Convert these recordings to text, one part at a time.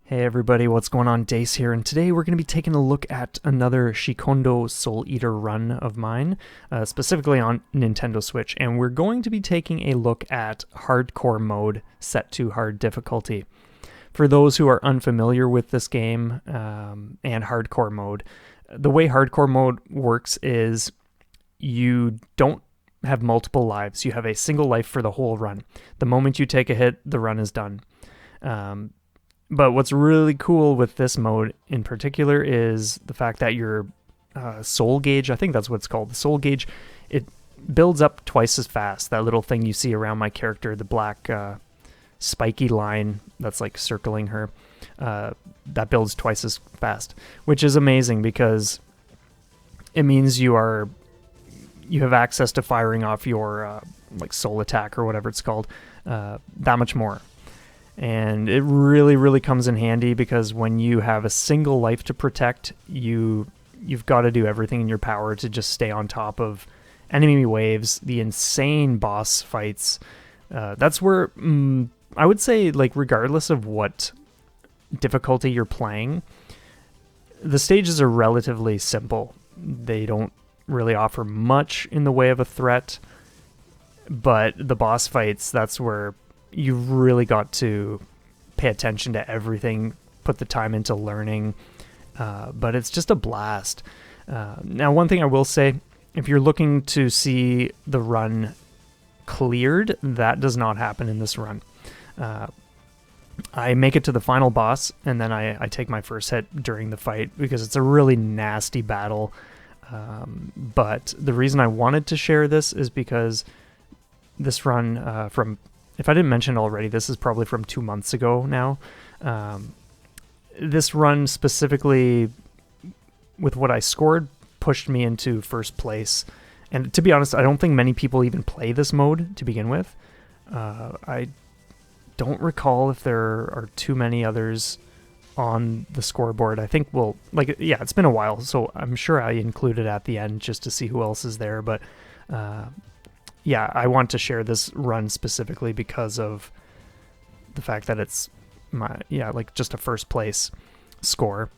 Hey everybody, what's going on? Dace here, and today we're going to be taking a look at another Shikhondo Soul Eater run of mine, specifically on Nintendo Switch, and we're going to be taking a look at hardcore mode set to hard difficulty. For those who are unfamiliar with this game and hardcore mode, the way hardcore mode works is you don't have multiple lives. You have a single life for the whole run. The moment you take a hit, the run is done. But what's really cool with this mode in particular is the fact that your soul gauge, I think that's what it's called, the soul gauge, it builds up twice as fast. That little thing you see around my character, the black spiky line that's like circling her, that builds twice as fast, which is amazing because it means you have access to firing off your like soul attack or whatever it's called that much more. And it really comes in handy because when you have a single life to protect, you've got to do everything in your power to just stay on top of enemy waves, the insane boss fights. That's where I would say, like, regardless of what difficulty you're playing, the stages are relatively simple. They don't really offer much in the way of a threat, but the boss fights, that's where you've really got to pay attention to everything, put the time into learning, but it's just a blast. Now, one thing I will say, if you're looking to see the run cleared, that does not happen in this run. I make it to the final boss, and then I take my first hit during the fight because it's a really nasty battle. But the reason I wanted to share this is because this run if I didn't mention it already, this is probably from 2 months ago now. This run specifically, with what I scored, pushed me into first place. And to be honest, I don't think many people even play this mode to begin with. I don't recall if there are too many others on the scoreboard. I think it's been a while, so I'm sure I included at the end just to see who else is there, but yeah, I want to share this run specifically because of the fact that it's just a first place score.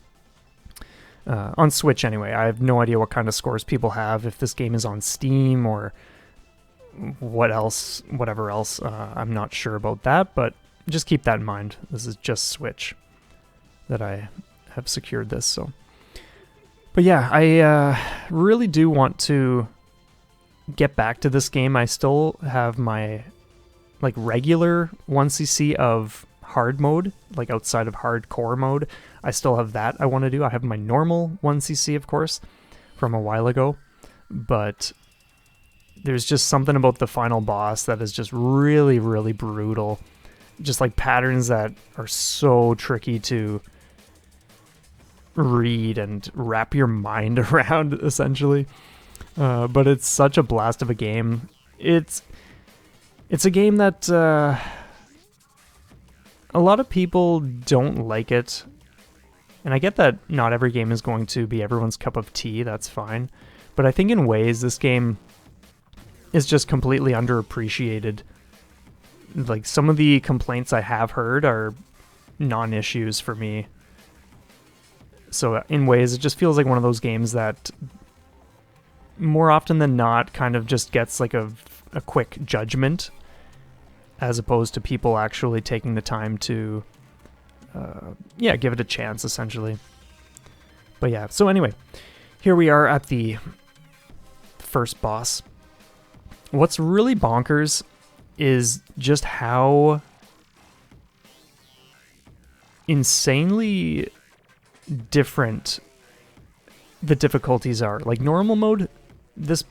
On Switch anyway. I have no idea what kind of scores people have, if this game is on Steam or whatever else. I'm not sure about that, but just keep that in mind. This is just Switch that I have secured this. So, but yeah, I really do want to get back to this game. I still have my regular 1cc of hard mode, like outside of hardcore mode. I still have that I want to do. I have my normal 1cc, of course, from a while ago, but there's just something about the final boss that is just really brutal. Just like patterns that are so tricky to read and wrap your mind around, essentially. But it's such a blast of a game. It's a game that a lot of people don't like it. And I get that not every game is going to be everyone's cup of tea, that's fine. But I think in ways this game is just completely underappreciated. Like, some of the complaints I have heard are non-issues for me. So in ways, it just feels like one of those games that more often than not kind of just gets like a quick judgment, as opposed to people actually taking the time to give it a chance, essentially. But yeah, so anyway, here we are at the first boss. What's really bonkers is just how insanely different the difficulties are. Like, normal mode, this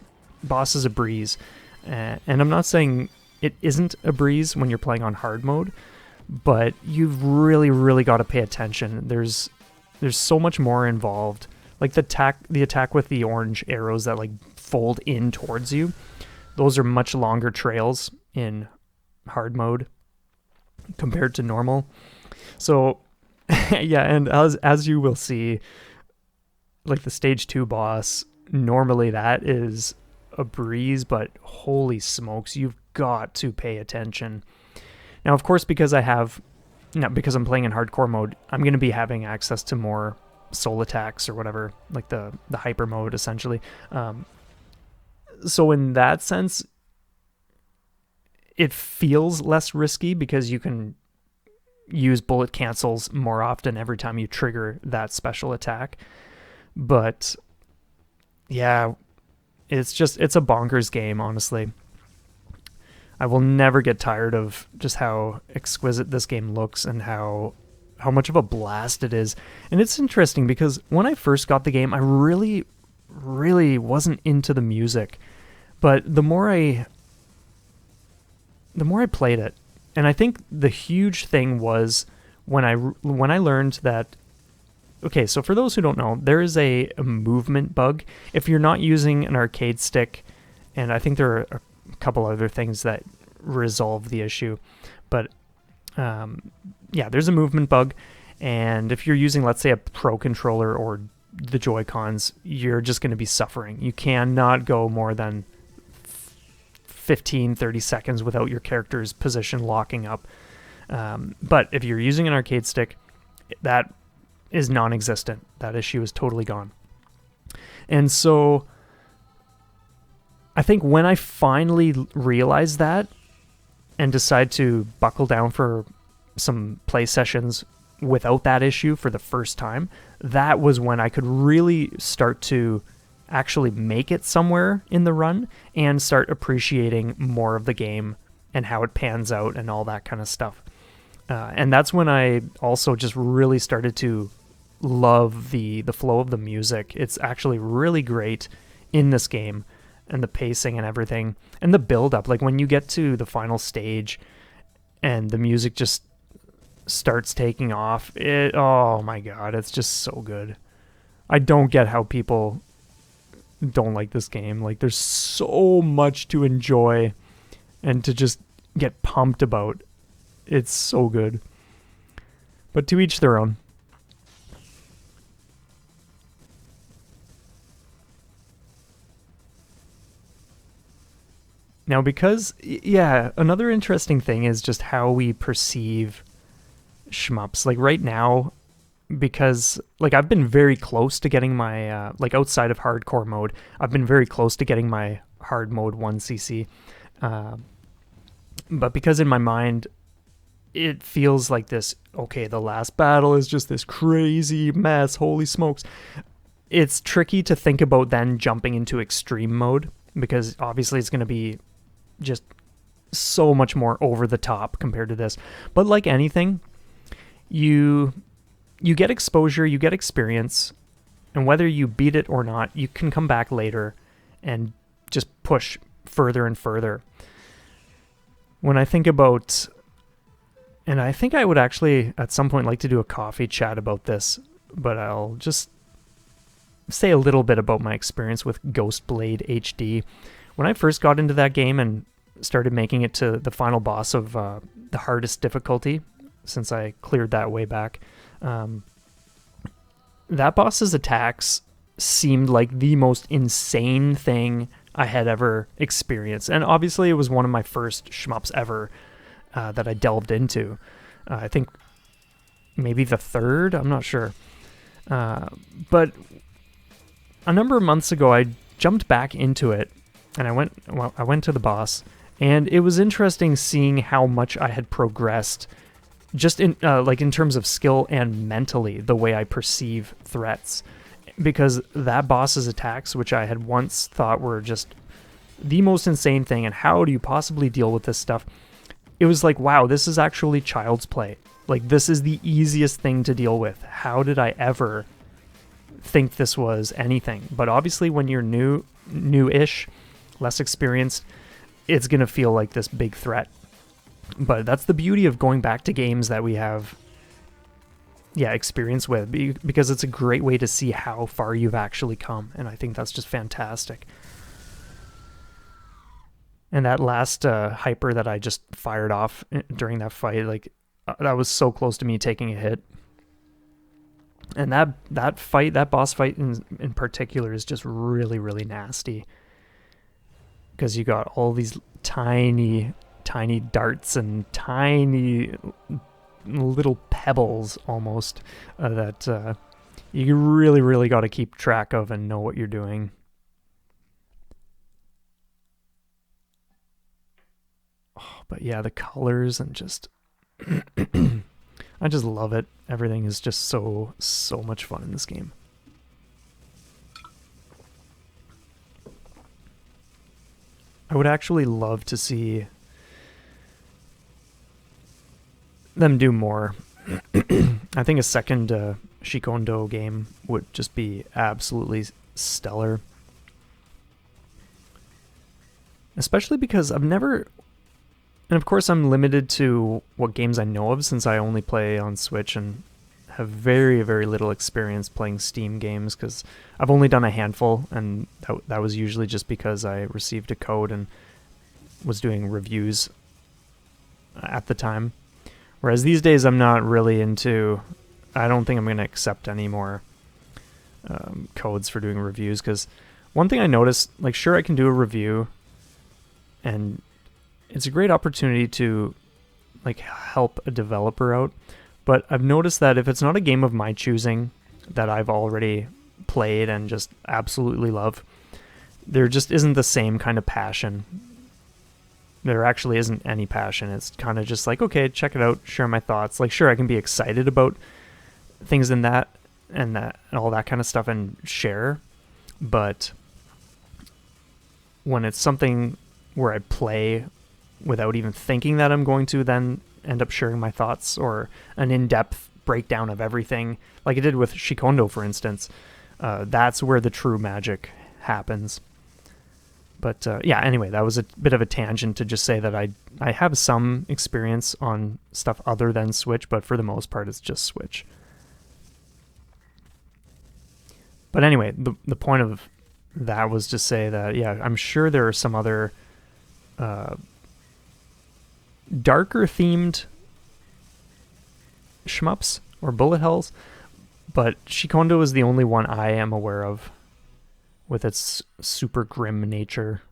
boss is a breeze, and I'm not saying it isn't a breeze when you're playing on hard mode, but you've really got to pay attention. There's so much more involved. Like the attack with the orange arrows that like fold in towards you, those are much longer trails in hard mode compared to normal. So yeah, and as you will see, like the stage 2 boss, normally that is a breeze, but holy smokes, you've got to pay attention. Now, of course, because I have now because I'm playing in hardcore mode, I'm going to be having access to more soul attacks or whatever, like the hyper mode essentially. So in that sense, it feels less risky because you can use bullet cancels more often every time you trigger that special attack. But yeah, it's a bonkers game, honestly. I will never get tired of just how exquisite this game looks and how much of a blast it is. And it's interesting because when I first got the game, I really wasn't into the music. But the more I played it, and I think the huge thing was when I learned that, okay, so for those who don't know, there is a movement bug. If you're not using an arcade stick, and I think there are a couple other things that resolve the issue, but yeah, there's a movement bug, and if you're using, let's say, a Pro controller or the Joy-Cons, you're just going to be suffering. You cannot go more than 15-30 seconds without your character's position locking up. But if you're using an arcade stick, that is non-existent. That issue is totally gone. And so I think when I finally realized that and decide to buckle down for some play sessions without that issue for the first time, that was when I could really start to actually make it somewhere in the run and start appreciating more of the game and how it pans out and all that kind of stuff. And that's when I also just really started to love the flow of the music. It's actually really great in this game, and the pacing and everything, and the build up. Like when you get to the final stage and the music just starts taking off, oh my god, it's just so good. I don't get how people don't like this game. Like, there's so much to enjoy and to just get pumped about. It's so good. But to each their own. Now, because, yeah, another interesting thing is just how we perceive shmups. Like, right now, because, like, I've been very close to getting my, like, outside of hardcore mode, I've been very close to getting my hard mode 1cc. But because in my mind, it feels like this, okay, the last battle is just this crazy mess, holy smokes. It's tricky to think about then jumping into extreme mode, because obviously it's going to be just so much more over the top compared to this. But like anything, you get exposure, you get experience, and whether you beat it or not, you can come back later and just push further and further. When I think about, and I think I would actually at some point like to do a coffee chat about this, but I'll just say a little bit about my experience with Ghost Blade HD. When I first got into that game and started making it to the final boss of the hardest difficulty, since I cleared that way back, that boss's attacks seemed like the most insane thing I had ever experienced. And obviously it was one of my first shmups ever that I delved into. I think maybe the third, I'm not sure. But a number of months ago, I jumped back into it, and I went to the boss, and it was interesting seeing how much I had progressed, just in like in terms of skill and mentally, the way I perceive threats, because that boss's attacks, which I had once thought were just the most insane thing, and how do you possibly deal with this stuff? It was like, wow, this is actually child's play. Like, this is the easiest thing to deal with. How did I ever think this was anything? But obviously when you're new-ish, less experienced, it's going to feel like this big threat. But that's the beauty of going back to games that we have, experience with, because it's a great way to see how far you've actually come, and I think that's just fantastic. And that last hyper that I just fired off during that fight, like, that was so close to me taking a hit. And that boss fight in particular is just really, really nasty, because you got all these tiny darts and tiny little pebbles almost that you really got to keep track of and know what you're doing. Oh, but yeah, the colors and just I just love it. Everything is just so much fun in this game. I would actually love to see them do more. I think a second Shikhondo game would just be absolutely stellar. Especially because I've never... And of course I'm limited to what games I know of since I only play on Switch and have very little experience playing Steam games because I've only done a handful, and that was usually just because I received a code and was doing reviews at the time. Whereas these days I'm not really into... I don't think I'm going to accept any more codes for doing reviews, because one thing I noticed, like, sure, I can do a review and it's a great opportunity to like help a developer out, but I've noticed that if it's not a game of my choosing that I've already played and just absolutely love, there just isn't the same kind of passion. There actually isn't any passion. It's kind of just like, okay, check it out, share my thoughts. Like, sure, I can be excited about things in that and all that kind of stuff and share, but when it's something where I play without even thinking that I'm going to then end up sharing my thoughts or an in-depth breakdown of everything, like I did with Shikhondo, for instance, that's where the true magic happens. But yeah, anyway, that was a bit of a tangent to just say that I have some experience on stuff other than Switch, but for the most part, it's just Switch. But anyway, the point of that was to say that, yeah, I'm sure there are some other darker themed shmups or bullet hells, but Shikhondo is the only one I am aware of with its super grim nature.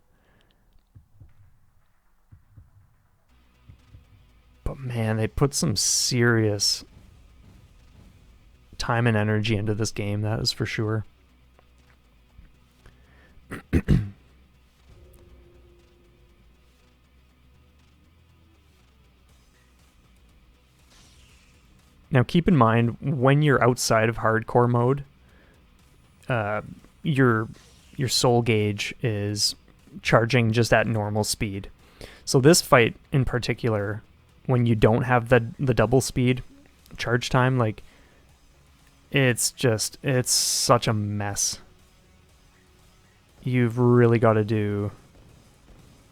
But man, they put some serious time and energy into this game, that is for sure. Now keep in mind, when you're outside of hardcore mode, your soul gauge is charging just at normal speed. So this fight in particular, when you don't have the double speed charge time, like, it's such a mess. You've really got to do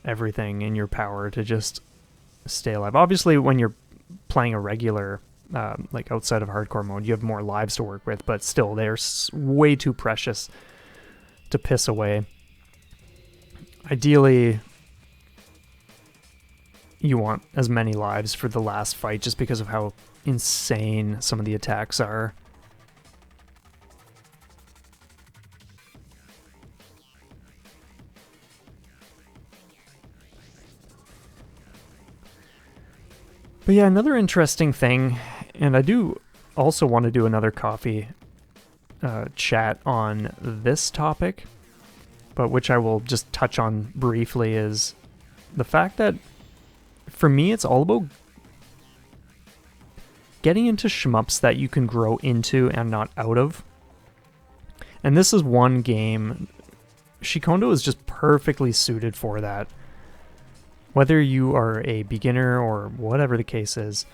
everything in your power to just stay alive. Obviously, when you're playing a regular, like outside of hardcore mode, you have more lives to work with, but still, they're way too precious to piss away. Ideally, you want as many lives for the last fight just because of how insane some of the attacks are. But yeah, another interesting thing, and I do also want to do another coffee chat on this topic, but which I will just touch on briefly, is the fact that for me it's all about getting into shmups that you can grow into and not out of. And this is one game, Shikhondo is just perfectly suited for that. Whether you are a beginner or whatever the case is,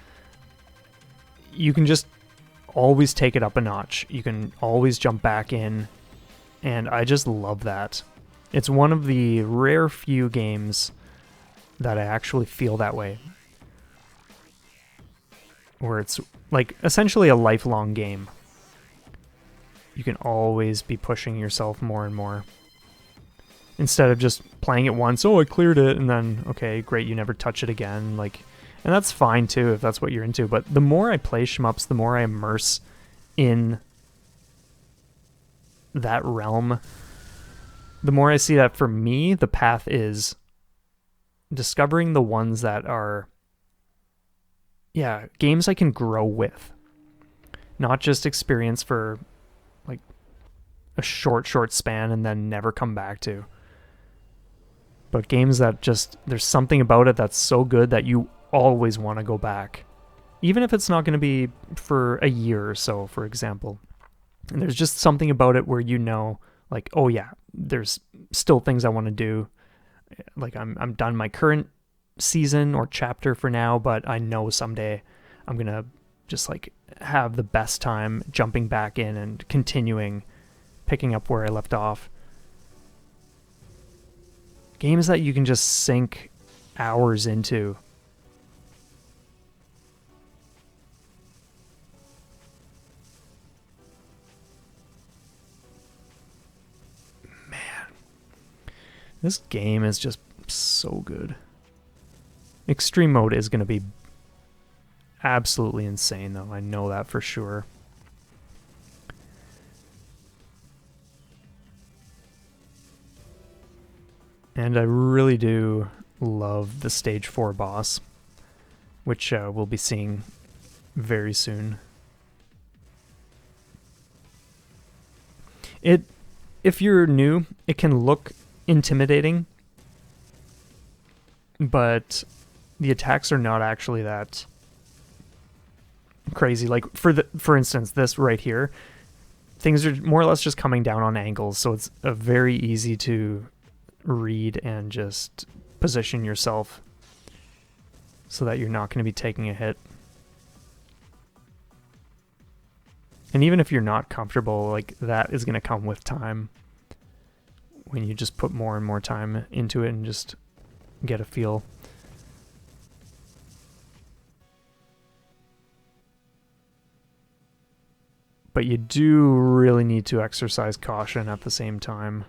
you can just always take it up a notch. You can always jump back in, and I just love that. It's one of the rare few games that I actually feel that way, where it's like essentially a lifelong game. You can always be pushing yourself more and more, instead of just playing it once, oh, I cleared it, and then, okay, great, you never touch it again. Like, and that's fine too if that's what you're into, but the more I play shmups, the more I immerse in that realm, the more I see that for me, the path is discovering the ones that are yeah, games I can grow with, not just experience for like a short span and then never come back to. But games that just, there's something about it that's so good that you always want to go back. Even if it's not going to be for a year or so, for example. And there's just something about it where you know, like, oh yeah, there's still things I want to do. Like I'm done my current season or chapter for now, but I know someday I'm going to just like have the best time jumping back in and continuing picking up where I left off. Games that you can just sink hours into. Man, this game is just so good. Extreme mode is going to be absolutely insane, though. I know that for sure. And I really do love the Stage 4 boss, which we'll be seeing very soon. If you're new, it can look intimidating, but the attacks are not actually that crazy. Like for instance, this right here, things are more or less just coming down on angles, so it's very easy to read and just position yourself so that you're not going to be taking a hit. And even if you're not comfortable, like that is going to come with time when you just put more and more time into it and just get a feel. But you do really need to exercise caution at the same time.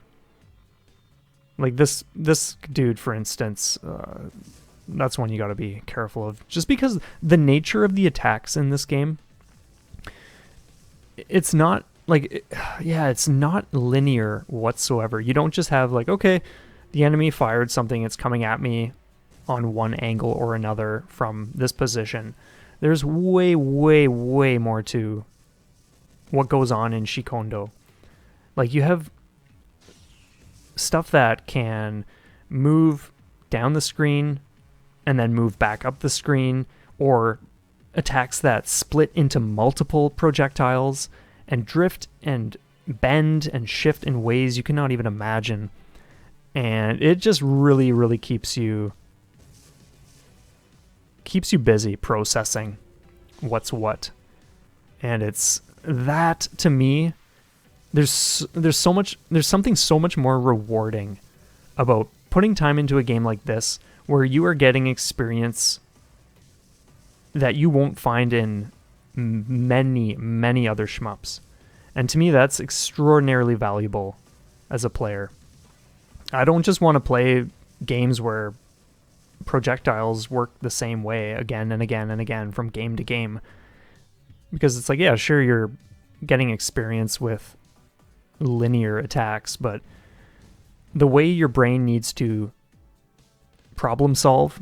Like this dude, for instance, that's one you got to be careful of. Just because the nature of the attacks in this game, it's not like, it's not linear whatsoever. You don't just have like, okay, the enemy fired something, it's coming at me on one angle or another from this position. There's way, way, way more to what goes on in Shikhondo. Like you have stuff that can move down the screen and then move back up the screen, or attacks that split into multiple projectiles and drift and bend and shift in ways you cannot even imagine. And it just really, really keeps you busy processing what's what. And it's that, to me, there's something so much more rewarding about putting time into a game like this, where you are getting experience that you won't find in many, many other shmups. And to me, that's extraordinarily valuable as a player. I don't just want to play games where projectiles work the same way again and again and again from game to game. Because it's like, yeah, sure, you're getting experience with linear attacks, but the way your brain needs to problem solve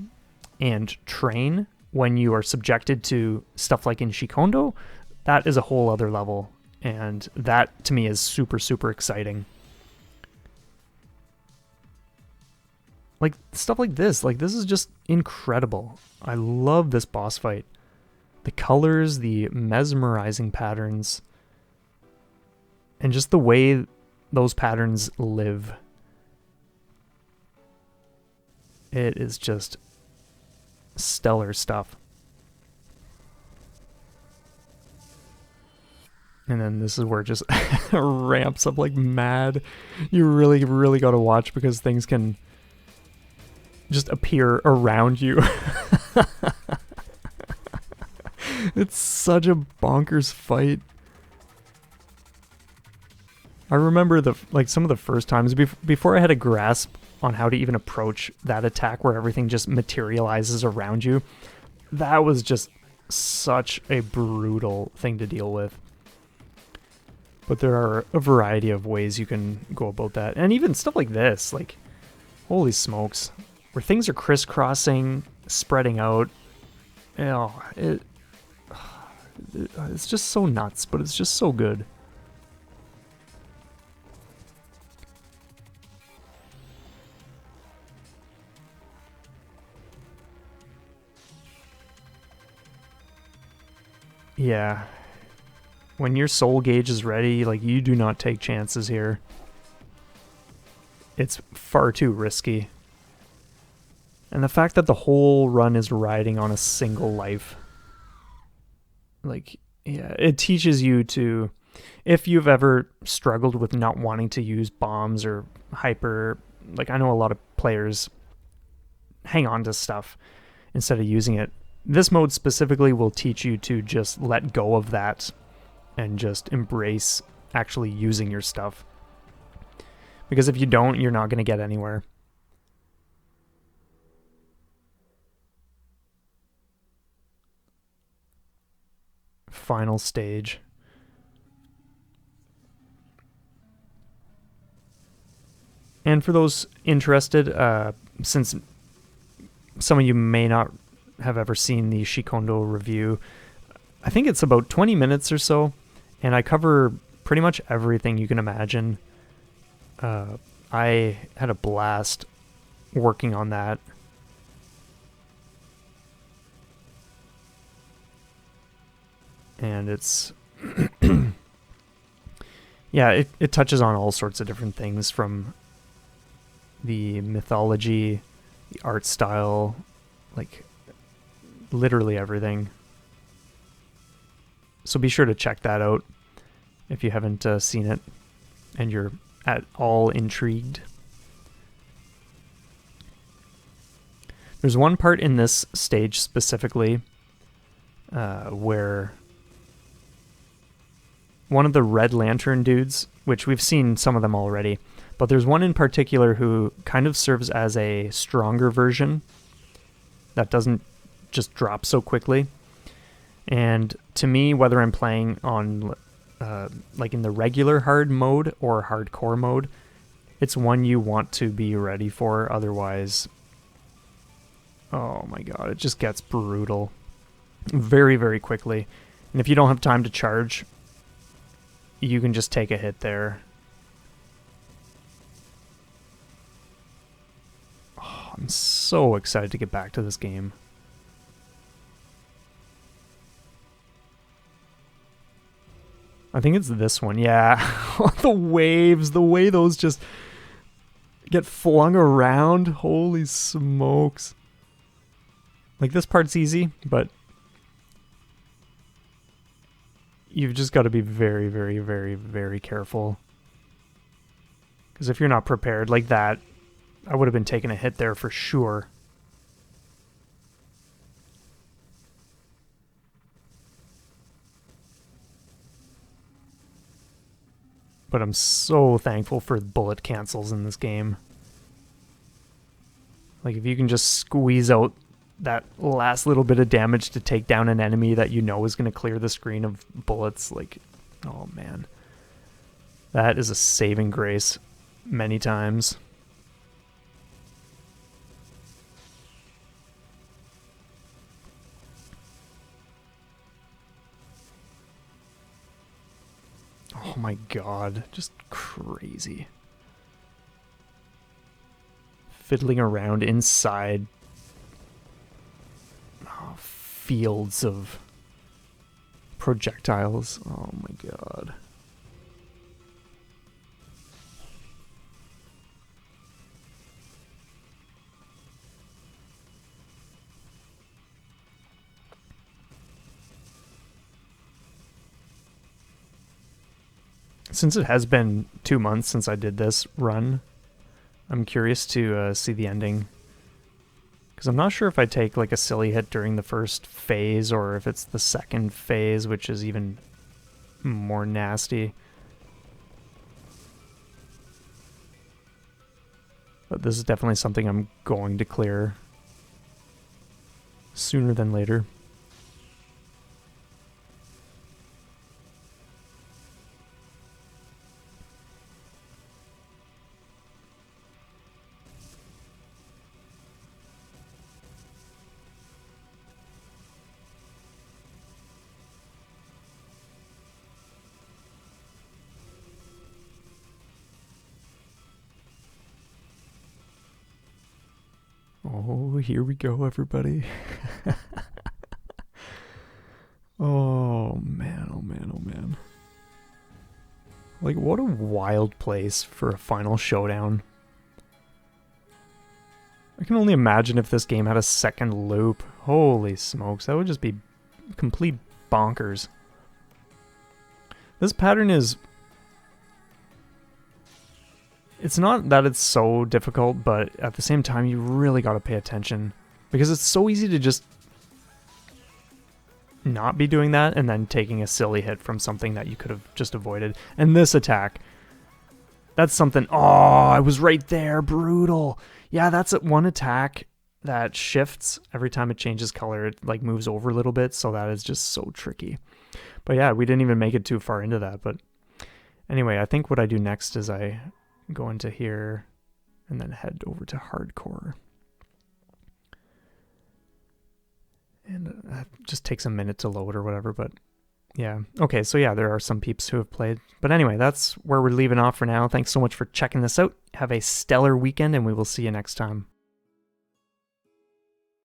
and train when you are subjected to stuff like in Shikhondo, that is a whole other level. And that, to me, is super, super exciting. Like, stuff like this is just incredible. I love this boss fight. The colors, the mesmerizing patterns, and just the way those patterns live. It is just stellar stuff. And then this is where it just ramps up like mad. You really, really got to watch, because things can just appear around you. It's such a bonkers fight. I remember some of the first times before I had a grasp on how to even approach that attack where everything just materializes around you. That was just such a brutal thing to deal with. But there are a variety of ways you can go about that. And even stuff like this, like, holy smokes, where things are crisscrossing, spreading out. Oh, it's just so nuts, but it's just so good. Yeah. When your soul gauge is ready, like, you do not take chances here. It's far too risky. And the fact that the whole run is riding on a single life. Like, yeah, it teaches you to, if you've ever struggled with not wanting to use bombs or hyper, like, I know a lot of players hang on to stuff instead of using it. This mode specifically will teach you to just let go of that and just embrace actually using your stuff. Because if you don't, you're not going to get anywhere. Final stage. And for those interested, since some of you may not have ever seen the Shikhondo review, I think it's about 20 minutes or so, and I cover pretty much everything you can imagine. I had a blast working on that. And it's yeah, it touches on all sorts of different things, from the mythology, the art style, like literally everything. So be sure to check that out if you haven't seen it and you're at all intrigued. There's one part in this stage specifically where one of the Red Lantern dudes, which we've seen some of them already, but there's one in particular who kind of serves as a stronger version that doesn't just drop so quickly. And to me, whether I'm playing on like in the regular hard mode or hardcore mode, it's one you want to be ready for. Otherwise, oh my god, it just gets brutal very, very quickly. And if you don't have time to charge, you can just take a hit there. Oh, I'm so excited to get back to this game. I think it's this one. Yeah. The waves, the way those just get flung around. Holy smokes. Like, this part's easy, but you've just got to be very, very, very, very careful. Because if you're not prepared like that, I would have been taking a hit there for sure. But I'm so thankful for bullet cancels in this game. Like, if you can just squeeze out that last little bit of damage to take down an enemy that you know is going to clear the screen of bullets, like, oh man. That is a saving grace many times. Oh my god, just crazy. Fiddling around inside fields of projectiles. Oh my god. Since it has been 2 months since I did this run, I'm curious to see the ending. Because I'm not sure if I take like a silly hit during the first phase or if it's the second phase, which is even more nasty. But this is definitely something I'm going to clear sooner than later. Oh, here we go, everybody. Oh, man, oh, man, oh, man. Like, what a wild place for a final showdown. I can only imagine if this game had a second loop. Holy smokes, that would just be complete bonkers. This pattern is... It's not that it's so difficult, but at the same time, you really gotta pay attention. Because it's so easy to just not be doing that and then taking a silly hit from something that you could have just avoided. And this attack, that's something... Oh, I was right there. Brutal. Yeah, that's one attack that shifts every time it changes color. It like moves over a little bit, so that is just so tricky. But yeah, we didn't even make it too far into that. But anyway, I think what I do next is I go into here and then head over to hardcore. And that just takes a minute to load or whatever, but yeah. Okay, so yeah, there are some peeps who have played. But anyway, that's where we're leaving off for now. Thanks so much for checking this out. Have a stellar weekend, and we will see you next time.